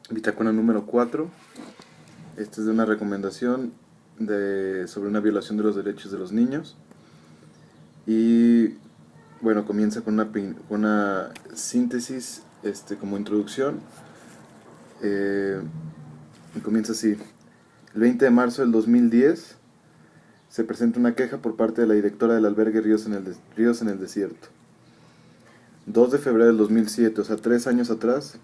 Bitácora número 4. Esta es de una recomendación sobre una violación de los derechos de los niños. Y bueno, comienza con una síntesis como introducción. Eh, y comienza así. El 20 de marzo del 2010 se presenta una queja por parte de la directora del albergue Ríos en el Desierto. 2 de febrero del 2007, o sea, 3 años atrás,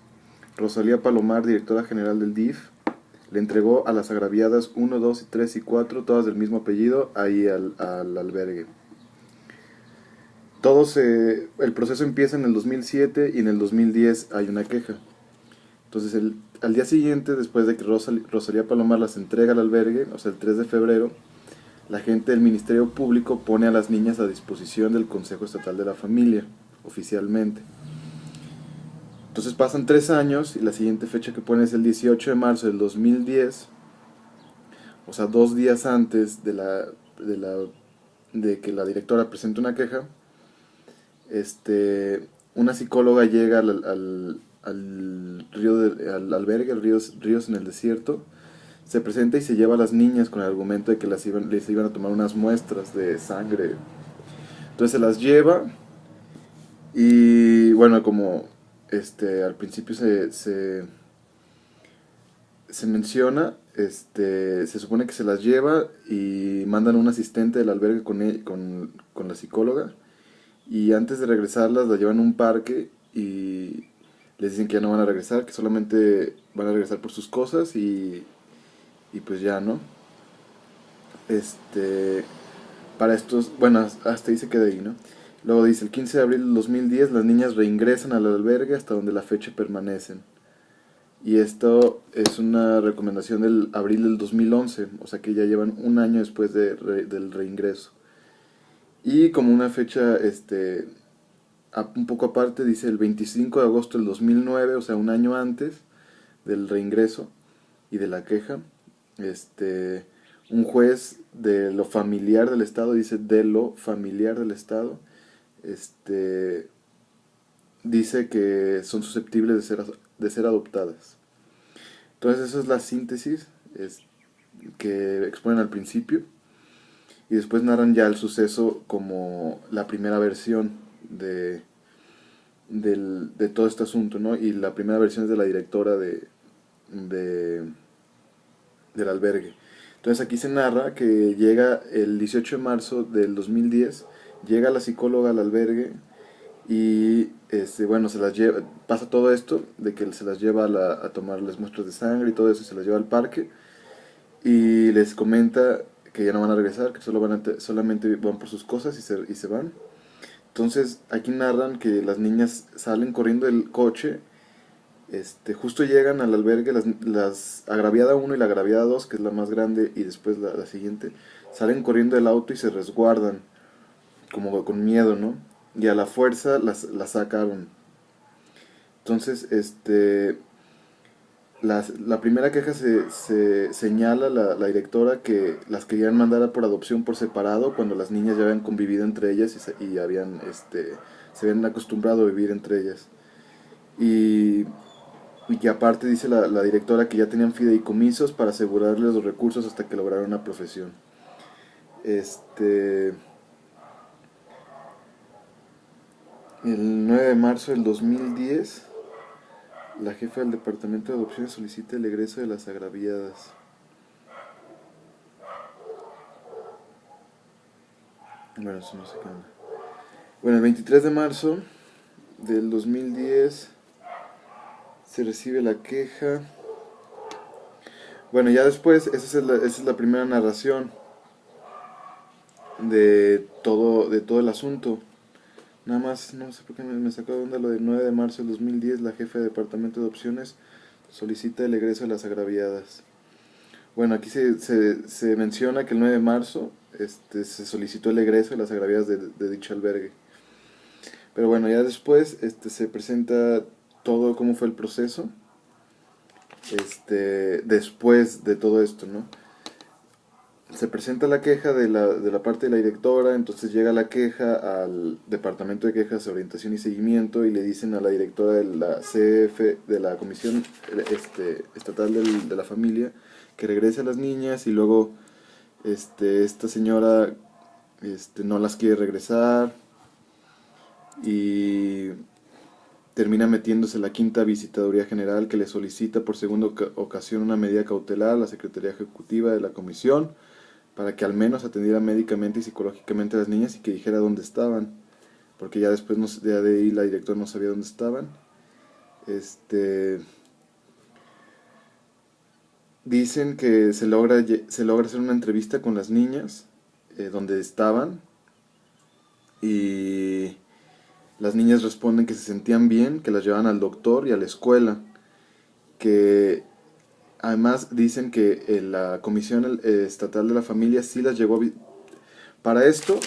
Rosalía Palomar, directora general del DIF, le entregó a las agraviadas 1, 2, 3 y 4, todas del mismo apellido, ahí al albergue. El proceso empieza en el 2007 y en el 2010 hay una queja. Entonces, al día siguiente, después de que Rosalía Palomar las entrega al albergue, o sea, el 3 de febrero, la gente del Ministerio Público pone a las niñas a disposición del Consejo Estatal de la Familia, oficialmente. Entonces pasan 3 años y la siguiente fecha que pone es el 18 de marzo del 2010, o sea, 2 días antes de que la directora presente una queja. Una psicóloga llega al albergue, Ríos en el Desierto, se presenta y se lleva a las niñas con el argumento de que les iban a tomar unas muestras de sangre. Entonces se las lleva y bueno, como al principio se menciona, se supone que se las lleva y mandan a un asistente del albergue con la psicóloga. Y antes de regresarlas, las llevan a un parque y les dicen que ya no van a regresar, que solamente van a regresar por sus cosas y pues ya, ¿no? Este, para estos, bueno, hasta ahí se queda ahí, ¿no? Luego dice, el 15 de abril del 2010 las niñas reingresan al albergue hasta donde la fecha permanecen. Y esto es una recomendación del abril del 2011, o sea que ya llevan un año después del reingreso. Y como una fecha un poco aparte, dice el 25 de agosto del 2009, o sea, un año antes del reingreso y de la queja, un juez de lo familiar del Estado, dice de lo familiar del Estado, dice que son susceptibles de ser adoptadas. Entonces, esa es la síntesis que exponen al principio y después narran ya el suceso como la primera versión de todo este asunto, ¿no? Y la primera versión es de la directora de, del albergue. Entonces aquí se narra que llega el 18 de marzo del 2010, llega la psicóloga al albergue y bueno, se las lleva, pasa todo esto de que se las lleva a tomarles muestras de sangre y todo eso, y se las lleva al parque y les comenta que ya no van a regresar, que solamente van por sus cosas y se van. Entonces aquí narran que las niñas salen corriendo del coche, justo llegan al albergue, las agraviada 1 y la agraviada 2, que es la más grande, y después la siguiente, salen corriendo del auto y se resguardan, como con miedo, ¿no? Y a la fuerza las sacaron. Entonces, la primera queja se señala la directora que las querían mandar por adopción por separado cuando las niñas ya habían convivido entre ellas y se habían acostumbrado a vivir entre ellas. Y, y que aparte dice la directora que ya tenían fideicomisos para asegurarles los recursos hasta que lograron una profesión. El 9 de marzo del 2010, la jefa del departamento de adopciones solicita el egreso de las agraviadas. Bueno, eso no sé qué onda. Bueno, el 23 de marzo del 2010 se recibe la queja. Bueno, ya después, esa es la primera narración de todo el asunto. Nada más, no sé por qué me sacó de onda lo del 9 de marzo del 2010, la jefa de departamento de adopciones solicita el egreso de las agraviadas. Bueno, aquí se menciona que el 9 de marzo se solicitó el egreso de las agraviadas de dicho albergue. Pero bueno, ya después se presenta todo cómo fue el proceso después de todo esto, ¿no? se presenta la queja de la parte de la directora, entonces llega la queja al departamento de quejas, orientación y seguimiento y le dicen a la directora de la CF, de la Comisión Estatal de la Familia, que regrese a las niñas y luego esta señora no las quiere regresar y termina metiéndose la quinta visitaduría general que le solicita por segunda ocasión una medida cautelar a la Secretaría Ejecutiva de la Comisión para que al menos atendiera médicamente y psicológicamente a las niñas y que dijera dónde estaban, porque ya después ya de ahí la directora no sabía dónde estaban. Dicen que se logra hacer una entrevista con las niñas donde estaban y las niñas responden que se sentían bien, que las llevaban al doctor y a la escuela, que además dicen que la Comisión Estatal de la Familia sí las llegó a... Para esto,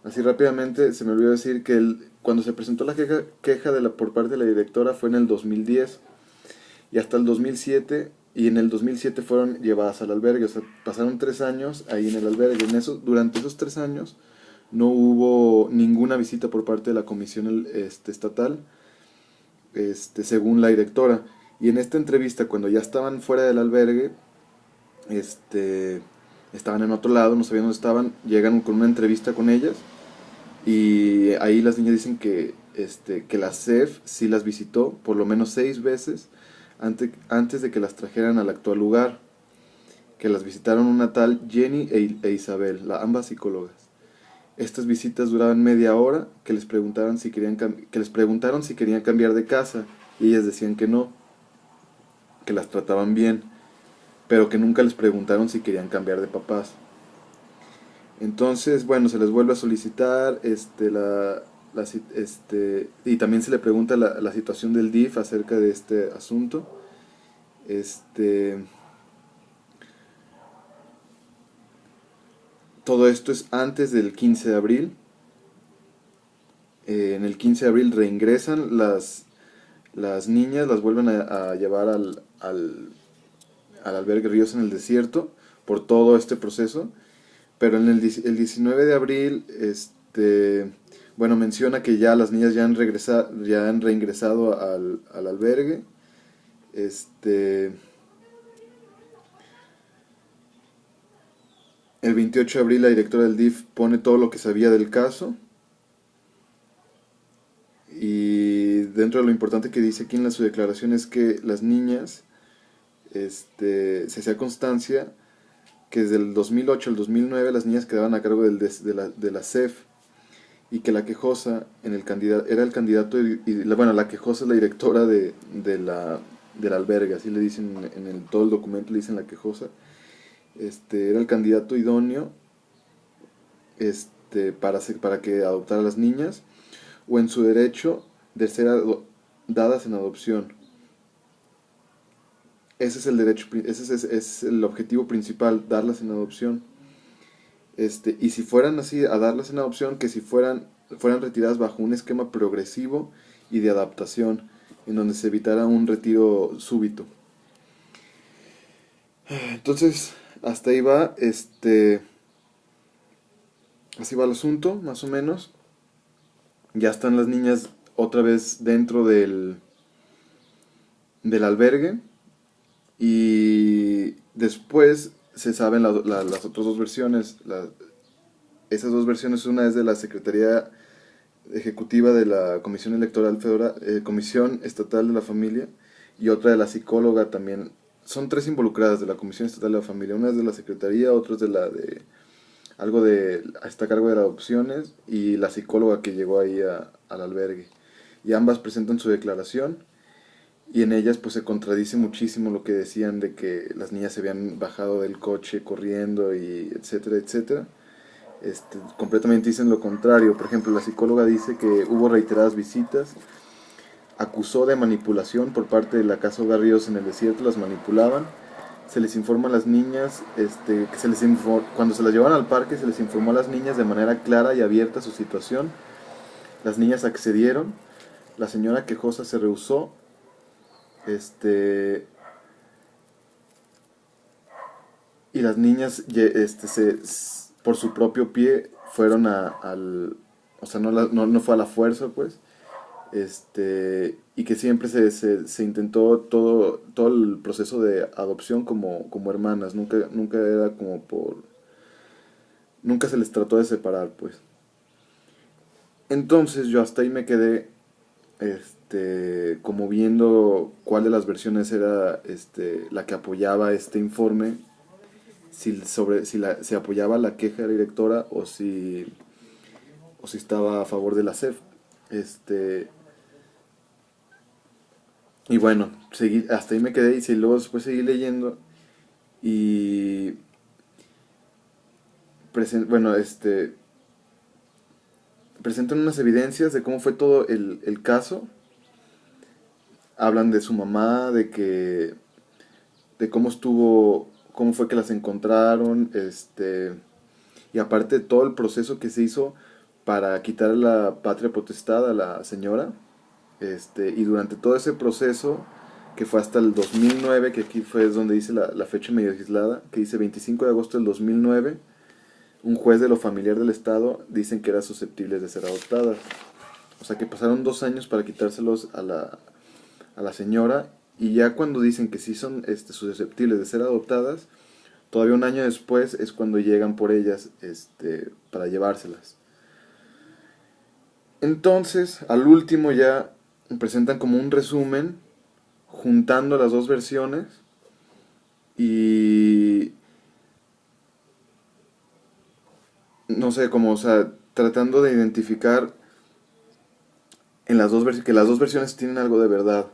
así rápidamente, se me olvidó decir que cuando se presentó la queja por parte de la directora fue en el 2010 y hasta el 2007, y en el 2007 fueron llevadas al albergue, o sea, pasaron 3 años ahí en el albergue. Durante esos 3 años no hubo ninguna visita por parte de la comisión estatal, según la directora. Y en esta entrevista, cuando ya estaban fuera del albergue, estaban en otro lado, no sabían dónde estaban, llegan con una entrevista con ellas y ahí las niñas dicen que la CEF sí las visitó por lo menos 6 veces antes de que las trajeran al actual lugar, que las visitaron una tal Jenny e Isabel, ambas psicólogas. Estas visitas duraban media hora, que les preguntaron si querían cambiar de casa y ellas decían que no, que las trataban bien, pero que nunca les preguntaron si querían cambiar de papás. Entonces, bueno, se les vuelve a solicitar y también se le pregunta la situación del DIF acerca de este asunto. Todo esto es antes del 15 de abril. En el 15 de abril reingresan las niñas, las vuelven a llevar al albergue Ríos en el Desierto por todo este proceso. Pero en el 19 de abril, bueno, menciona que ya las niñas ya han reingresado al albergue. El 28 de abril la directora del DIF pone todo lo que sabía del caso. Y dentro de lo importante que dice aquí en su declaración es que las niñas, se hacía constancia que desde el 2008 al 2009 las niñas quedaban a cargo de la CEF y que la quejosa era el candidato, bueno, la quejosa es la directora del albergue, así le dicen todo el documento, le dicen la quejosa. Era el candidato idóneo para que adoptara a las niñas o en su derecho de ser dadas en adopción. Ese es el derecho, es el objetivo principal, darlas en adopción. Y si fueran así a darlas en adopción, que si fueran retiradas bajo un esquema progresivo y de adaptación, en donde se evitara un retiro súbito. Entonces, hasta ahí va, así va el asunto, más o menos. Ya están las niñas otra vez dentro del albergue. Y después se saben las otras dos versiones. Esas dos versiones, una es de la Secretaría Ejecutiva de la Comisión Electoral Federal, Comisión Estatal de la Familia, y otra de la psicóloga también. Son tres involucradas de la Comisión Estatal de la Familia. Una es de la Secretaría, otra es está a cargo de las adopciones, y la psicóloga que llegó ahí al albergue. Y ambas presentan su declaración. Y en ellas pues se contradice muchísimo lo que decían de que las niñas se habían bajado del coche corriendo y etcétera, etcétera. Completamente dicen lo contrario. Por ejemplo, la psicóloga dice que hubo reiteradas visitas, acusó de manipulación por parte de la Casa Hogar Ríos en el Desierto, las manipulaban. Se les informa a las niñas, cuando se las llevaban al parque se les informó a las niñas de manera clara y abierta su situación. Las niñas accedieron, la señora quejosa se rehusó. y las niñas por su propio pie fueron o sea, no fue a la fuerza, pues, y que siempre se intentó todo el proceso de adopción como hermanas, nunca era como nunca se les trató de separar, pues. Entonces yo hasta ahí me quedé, como viendo cuál de las versiones era, la que apoyaba este informe, si apoyaba la queja de la directora o si estaba a favor de la CEF. Este, y bueno, hasta ahí me quedé y luego después seguí leyendo y bueno, presentan unas evidencias de cómo fue todo el caso. Hablan de su mamá, de cómo fue que las encontraron, y aparte todo el proceso que se hizo para quitar la patria potestad a la señora, y durante todo ese proceso, que fue hasta el 2009, que aquí fue donde dice la fecha medio aislada, que dice 25 de agosto del 2009, un juez de lo familiar del Estado dicen que eran susceptibles de ser adoptadas. O sea que pasaron 2 años para quitárselos a la señora, y ya cuando dicen que sí son susceptibles de ser adoptadas, todavía un año después es cuando llegan por ellas, para llevárselas. Entonces, al último ya presentan como un resumen juntando las dos versiones y no sé, como, o sea, tratando de identificar que las dos versiones tienen algo de verdad.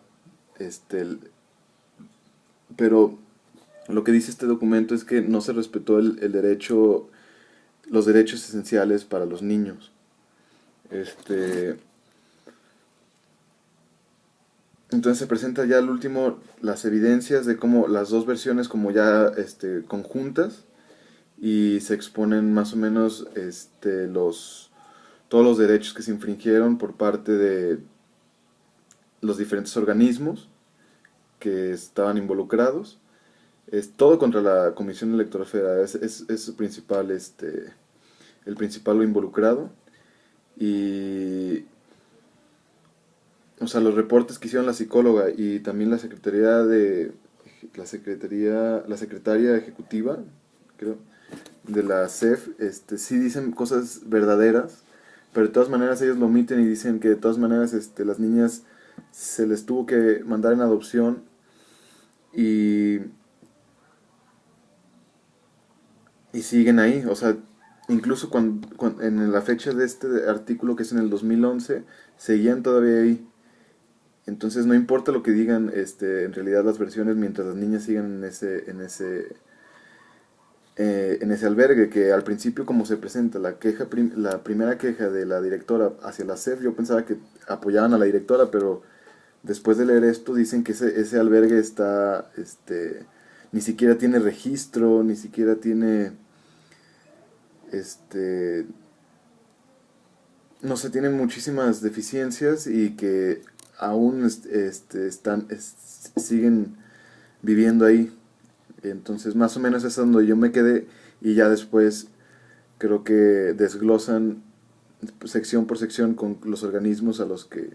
Este, pero lo que dice este documento es que no se respetó el derecho, los derechos esenciales para los niños. Este, entonces se presenta ya al último las evidencias de cómo las dos versiones como ya conjuntas, y se exponen más o menos todos los derechos que se infringieron por parte de los diferentes organismos que estaban involucrados. Es todo contra la Comisión Electoral Federal, es su principal, el principal involucrado. Y, o sea, los reportes que hicieron la psicóloga y también la secretaria ejecutiva, creo, de la CEF, sí dicen cosas verdaderas, pero de todas maneras ellos lo omiten y dicen que de todas maneras, las niñas se les tuvo que mandar en adopción, y, y siguen ahí. O sea, incluso en la fecha de este artículo, que es en el 2011, seguían todavía ahí. Entonces no importa lo que digan, en realidad las versiones, mientras las niñas sigan en ese albergue, que al principio, como se presenta la primera queja de la directora hacia la CEF, yo pensaba que apoyaban a la directora, pero después de leer esto dicen que ese albergue ni siquiera tiene registro, ni siquiera tiene, este, no sé, tienen muchísimas deficiencias, y que aún siguen viviendo ahí. Entonces, más o menos es donde yo me quedé, y ya después creo que desglosan sección por sección con los organismos a los que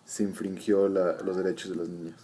se infringió los derechos de las niñas.